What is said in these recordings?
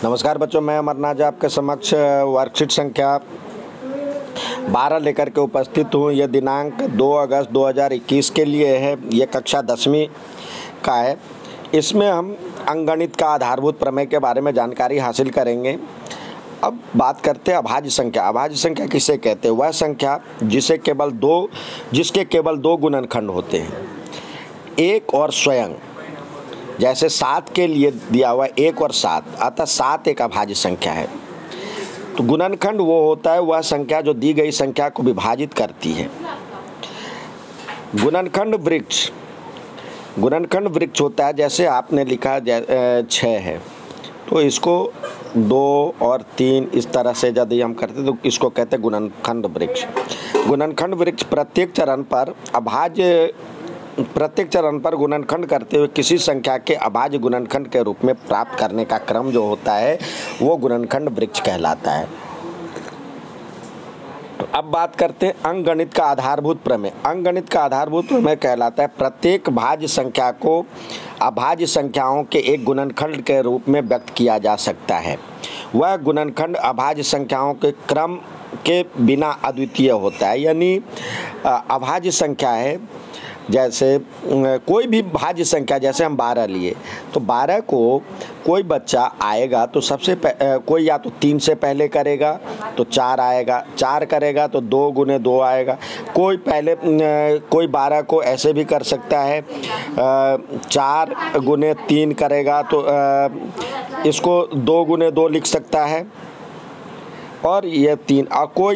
नमस्कार बच्चों, मैं अमरनाथ आपके समक्ष वर्कशीट संख्या 12 लेकर के उपस्थित हूँ। यह दिनांक 2 अगस्त 2021 के लिए है। ये कक्षा 10वीं का है। इसमें हम अंकगणित का आधारभूत प्रमेय के बारे में जानकारी हासिल करेंगे। अब बात करते हैं अभाज्य संख्या। अभाज्य संख्या किसे कहते हैं? वह संख्या जिसके केवल दो गुणनखंड होते हैं, एक और स्वयं। जैसे 7 के लिए दिया हुआ 1 और 7, अतः 7 एक अभाज्य संख्या है। तो गुणनखंड वो होता है वह संख्या जो दी गई संख्या को विभाजित करती है। गुणनखंड वृक्ष होता है, जैसे आपने लिखा 6 है, तो इसको 2 और 3 इस तरह से यदि हम करते तो इसको कहते हैं गुणनखंड वृक्ष। गुणनखंड वृक्ष प्रत्येक चरण पर गुणनखंड करते हुए किसी संख्या के अभाज्य गुणनखंड के रूप में प्राप्त करने का क्रम जो होता है वो गुणनखंड वृक्ष कहलाता है। अब बात करते हैं अंकगणित का आधारभूत प्रमेय। अंकगणित का आधारभूत प्रमेय कहलाता है प्रत्येक भाज्य संख्या को अभाज्य संख्याओं के एक गुणनखंड के रूप में व्यक्त किया जा सकता है। वह गुणनखंड अभाज्य संख्याओं के क्रम के बिना अद्वितीय होता है। यानी अभाज्य संख्या है, जैसे कोई भी भाज्य संख्या, जैसे हम 12 लिए तो 12 को कोई बच्चा आएगा तो कोई या तो 3 से पहले करेगा तो 4 आएगा, 4 करेगा तो 2 गुने 2 आएगा। कोई 12 को ऐसे भी कर सकता है, 4 गुने 3 करेगा तो इसको 2 गुने 2 लिख सकता है, और ये 3। और कोई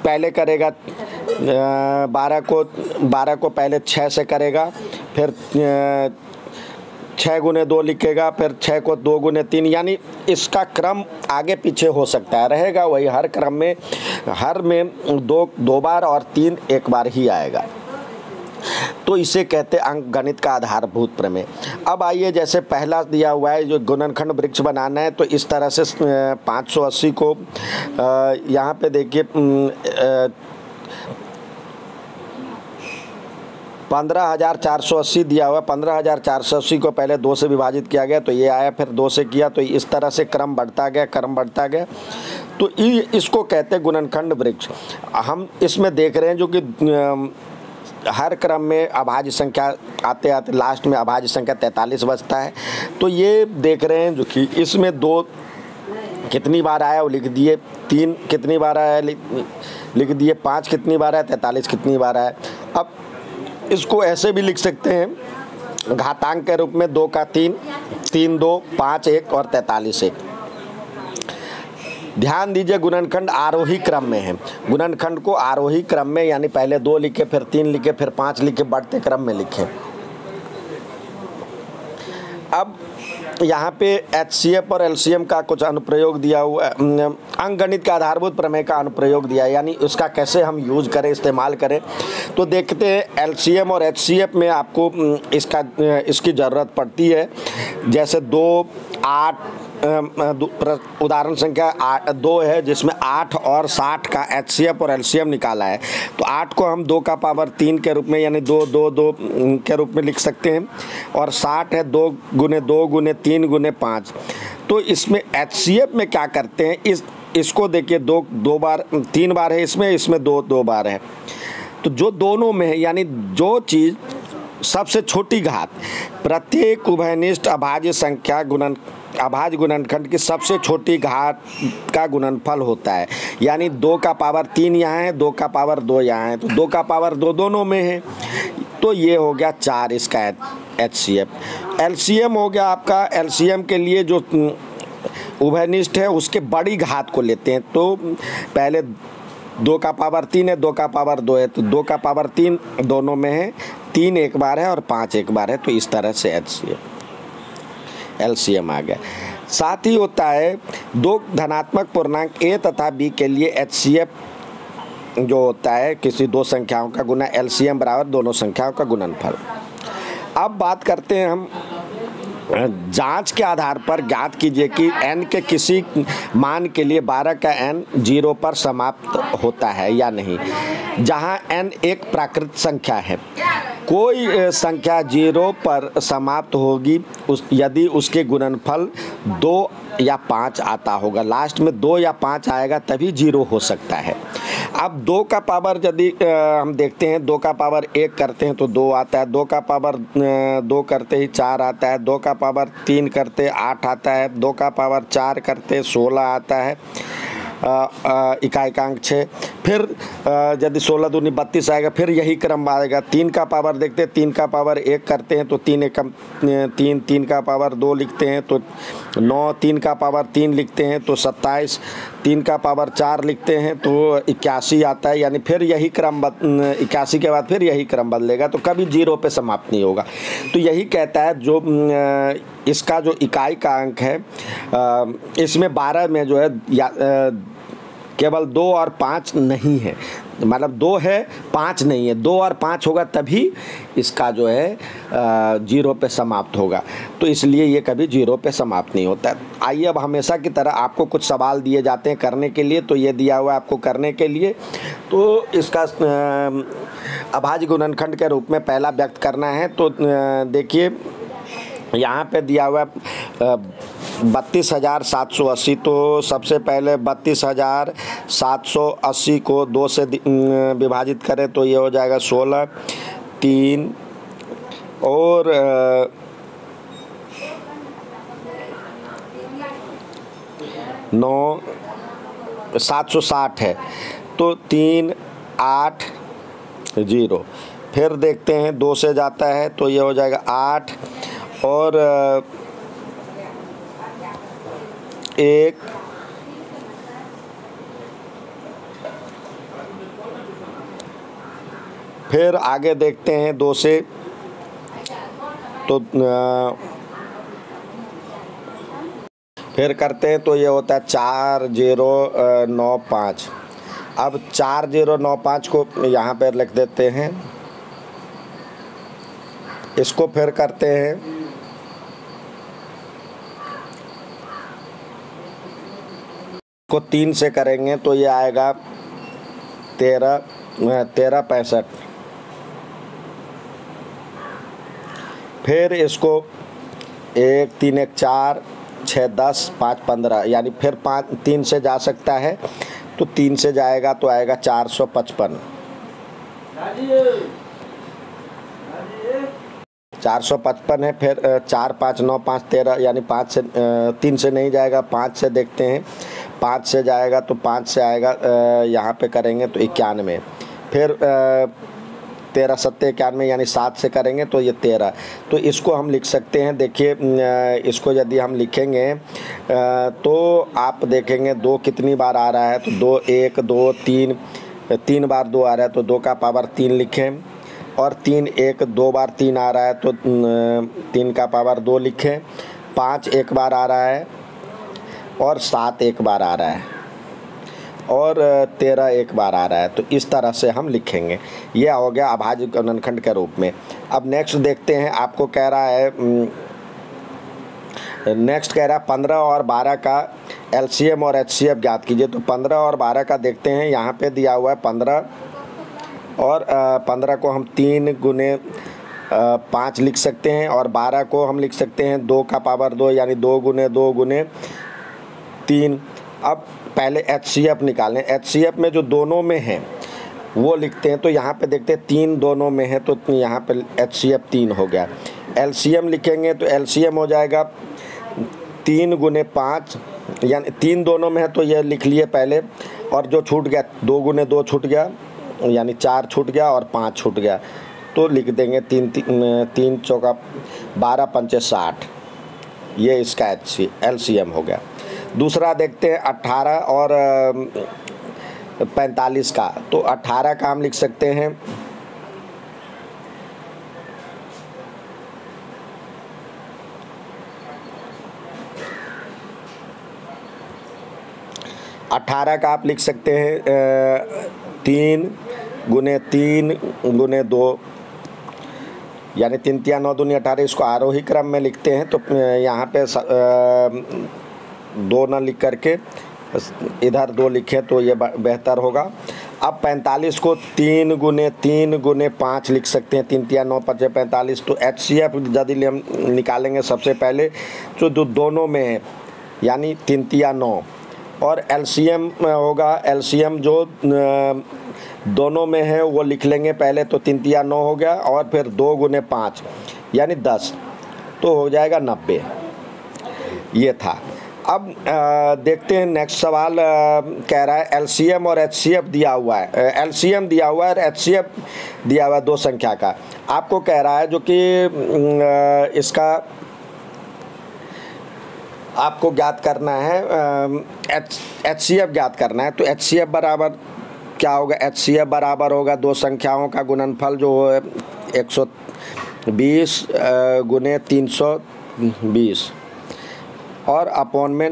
पहले करेगा 12 को पहले 6 से करेगा, फिर 6 गुने 2 लिखेगा, फिर 6 को 2 गुने 3। यानी इसका क्रम आगे पीछे हो सकता है, रहेगा वही। हर क्रम में दो बार और 3 एक बार ही आएगा। तो इसे कहते हैं अंकगणित का आधारभूत प्रमेय। अब आइए, जैसे पहला दिया हुआ है जो गुणनखंड वृक्ष बनाना है, तो इस तरह से 580 को यहाँ पे देखिए 15,480 दिया हुआ। 15,480 को पहले 2 से विभाजित किया गया तो ये आया, फिर 2 से किया तो इस तरह से क्रम बढ़ता गया। तो इसको कहते हैं गुणनखंड वृक्ष। हम इसमें देख रहे हैं जो कि हर क्रम में अभाज्य संख्या आते आते लास्ट में अभाज्य संख्या 43 बचता है। तो ये देख रहे हैं जो कि इसमें 2 कितनी बार आया वो लिख दिए, 3 कितनी बार आया लिख दिए, 5 कितनी बार आया, 43 कितनी बार आया। अब इसको ऐसे भी लिख सकते हैं घातांक के रूप में, 2 का 3, 3 2, 5 1 और 43 1। ध्यान दीजिए, गुणनखंड आरोही क्रम में है। गुणनखंड को आरोही क्रम में, यानी पहले 2 लिखे, फिर 3 लिखे, फिर 5 लिखे, बढ़ते क्रम में लिखे। अब यहाँ पे HCF और LCM का कुछ अनुप्रयोग दिया हुआ है। अंकगणित का आधारभूत प्रमेय का अनुप्रयोग दिया है, यानी उसका कैसे हम यूज करें, इस्तेमाल करें। तो देखते हैं LCM और HCF में आपको इसकी ज़रूरत पड़ती है। जैसे 2 8 उदाहरण संख्या 2 है, जिसमें 8 और 60 का HCF और LCM निकाला है। तो 8 को हम 2 का पावर 3 के रूप में, यानी 2 2 2 के रूप में लिख सकते हैं, और 60 है 2 गुने 2 गुने 3 गुने 5। तो इसमें HCF में क्या करते हैं, इसको देखिए 2 बार 3 बार है, इसमें 2 बार है। तो जो दोनों में है, यानी जो चीज़ सबसे छोटी घात, प्रत्येक उभयनिष्ठ अभाज्य संख्या अभाज्य गुणनखंड की सबसे छोटी घात का गुणनफल होता है। यानी 2 का पावर 3 यहाँ है, 2 का पावर 2 यहाँ है, तो 2 का पावर 2 दोनों में है। तो ये हो गया 4 इसका HCF। LCM हो गया आपका, LCM के लिए जो उभयनिष्ठ है उसके बड़ी घात को लेते हैं। तो पहले 2 का पावर 3 है, 2 का पावर 2 है, तो 2 का पावर 3 दोनों में है, 3 एक बार है और 5 एक बार है। तो इस तरह से LCM आ गया। साथ ही होता है 2 धनात्मक पूर्णांक A तथा B के लिए HCF जो होता है किसी 2 संख्याओं का गुना, LCM बराबर दोनों संख्याओं का गुणनफल। अब बात करते हैं हम जांच के आधार पर ज्ञात कीजिए कि n के किसी मान के लिए 12 का n 0 पर समाप्त होता है या नहीं। जहां n एक प्राकृत संख्या है, कोई संख्या 0 पर समाप्त होगी यदि उसके गुणनफल 2 या 5 आता होगा। लास्ट में 2 या 5 आएगा तभी 0 हो सकता है। अब 2 का पावर यदि हम देखते हैं, 2 का पावर 1 करते हैं तो 2 आता है, 2 का पावर 2 करते ही 4 आता है, 2 का पावर 3 करते 8 आता है, 2 का पावर 4 करते 16 आता है, इकाइकांक 6। फिर यदि 16 दूनी 32 आएगा, फिर यही क्रम आएगा। 3 का पावर देखते हैं, 3 का पावर 1 करते हैं तो 3 एकम 3, 3 का पावर 2 लिखते हैं तो 9, 3 का पावर 3 लिखते हैं तो 27, 3 का पावर 4 लिखते हैं तो 81 आता है। यानी फिर यही क्रम 81 के बाद फिर यही क्रम बदलेगा, तो कभी 0 पे समाप्त नहीं होगा। तो यही कहता है जो इसका जो इकाई का अंक है, इसमें 12 में जो है केवल 2 और 5 नहीं है, मतलब 2 है 5 नहीं है। 2 और 5 होगा तभी इसका जो है 0 पे समाप्त होगा, तो इसलिए ये कभी 0 पे समाप्त नहीं होता। आइए अब हमेशा की तरह आपको कुछ सवाल दिए जाते हैं करने के लिए, तो ये दिया हुआ है आपको करने के लिए। तो इसका अभाज्य गुणनखंड के रूप में पहला व्यक्त करना है। तो देखिए यहाँ पे दिया हुआ 32,780, तो सबसे पहले 32,780 को 2 से विभाजित करें तो ये हो जाएगा 16, 3 और 9, 760 है तो 3, 8, 0। फिर देखते हैं 2 से जाता है तो ये हो जाएगा 8 और 1, फिर आगे देखते हैं 2 से तो फिर करते हैं तो ये होता है 4095। अब 4095 को यहाँ पर लिख देते हैं, इसको फिर करते हैं को 3 से करेंगे तो ये आएगा 1365। फिर इसको 1, 3, 1, 4, 6, 10, 5, 15, यानी फिर 3 से जा सकता है तो 3 से जाएगा तो आएगा 455। 455 है। फिर 4, 5, 9, 5, 13, यानी 5 से 3 से नहीं जाएगा, 5 से देखते हैं। 5 से जाएगा तो 5 से आएगा, यहाँ पे करेंगे तो 91। फिर 13, 7, 91, यानी 7 से करेंगे तो ये 13। तो इसको हम लिख सकते हैं। देखिए इसको यदि हम लिखेंगे तो आप देखेंगे 2 कितनी बार आ रहा है, तो 2, 1, 2, 3 बार 2 आ रहा है तो 2 का पावर 3 लिखें, और 3, 1, 2 बार 3 आ रहा है तो 3 का पावर 2 लिखें। 5 1 बार आ रहा है और 7 1 बार आ रहा है और 13 1 बार आ रहा है। तो इस तरह से हम लिखेंगे। यह हो गया अभाज्य गुणनखंड के रूप में। अब नेक्स्ट देखते हैं, आपको कह रहा है नेक्स्ट कह रहा है 15 और 12 का एलसीएम और एचसीएफ ज्ञात कीजिए। तो 15 और 12 का देखते हैं, यहाँ पे दिया हुआ है 15 और 15 को हम 3 गुने 5 लिख सकते हैं, और 12 को हम लिख सकते हैं 2 का पावर 2, यानी 2 गुने 2 गुने 3। अब पहले एचसीएफ निकालें। एचसीएफ में जो दोनों में है वो लिखते हैं। तो यहाँ पे देखते हैं 3 दोनों में है तो यहाँ पे एचसीएफ 3 हो गया। एलसीएम लिखेंगे तो एलसीएम हो जाएगा 3 गुने 5, यानी 3 दोनों में है तो ये लिख लिए पहले, और जो छूट गया 2 गुने 2 छूट गया, यानी 4 छूट गया और 5 छूट गया, तो लिख देंगे 3 चौका 12 पंचे 60। ये इसका एलसीएम हो गया। दूसरा देखते हैं 18 और 45 का। तो 18 का हम लिख सकते हैं 18 का आप लिख सकते हैं 3 गुने 3 गुने 2, यानी 3 तिया 9 दूनी 18, इसको आरोही क्रम में लिखते हैं। तो यहाँ पे 2 ना लिख करके इधर 2 लिखें तो ये बेहतर होगा। अब 45 को 3 गुने 3 गुने 5 लिख सकते हैं। 3 तिया 9 5 45। तो HCF यदि हम निकालेंगे सबसे पहले जो दोनों में है, यानी 3 तिया 9, और LCM होगा। LCM जो दोनों में है वो लिख लेंगे पहले। तो 3 तिया 9 हो गया, और फिर 2 गुने 5 यानी 10, तो हो जाएगा 90। ये था। अब देखते हैं नेक्स्ट सवाल। कह रहा है LCM और HCF दिया हुआ है। LCM दिया हुआ है और HCF दिया हुआ है 2 संख्या का। आपको कह रहा है जो कि इसका आपको ज्ञात करना है, HCF ज्ञात करना है। तो HCF बराबर क्या होगा? HCF बराबर होगा 2 संख्याओं का गुणनफल जो है 120 गुने 320, और अपॉन में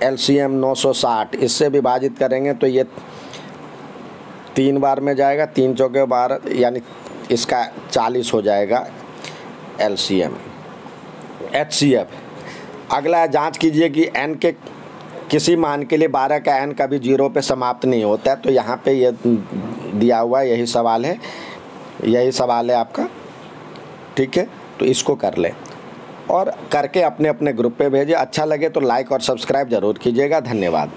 LCM 960। इससे विभाजित करेंगे तो ये 3 बार में जाएगा, 3 चौके 12, यानी इसका 40 हो जाएगा LCM। HCF अगला जांच कीजिए कि n के किसी मान के लिए 12 का n कभी 0 पे समाप्त नहीं होता है। तो यहाँ पे ये दिया हुआ है, यही सवाल है आपका। ठीक है, तो इसको कर लें और करके अपने अपने ग्रुप पे भेजें। अच्छा लगे तो लाइक और सब्सक्राइब ज़रूर कीजिएगा। धन्यवाद।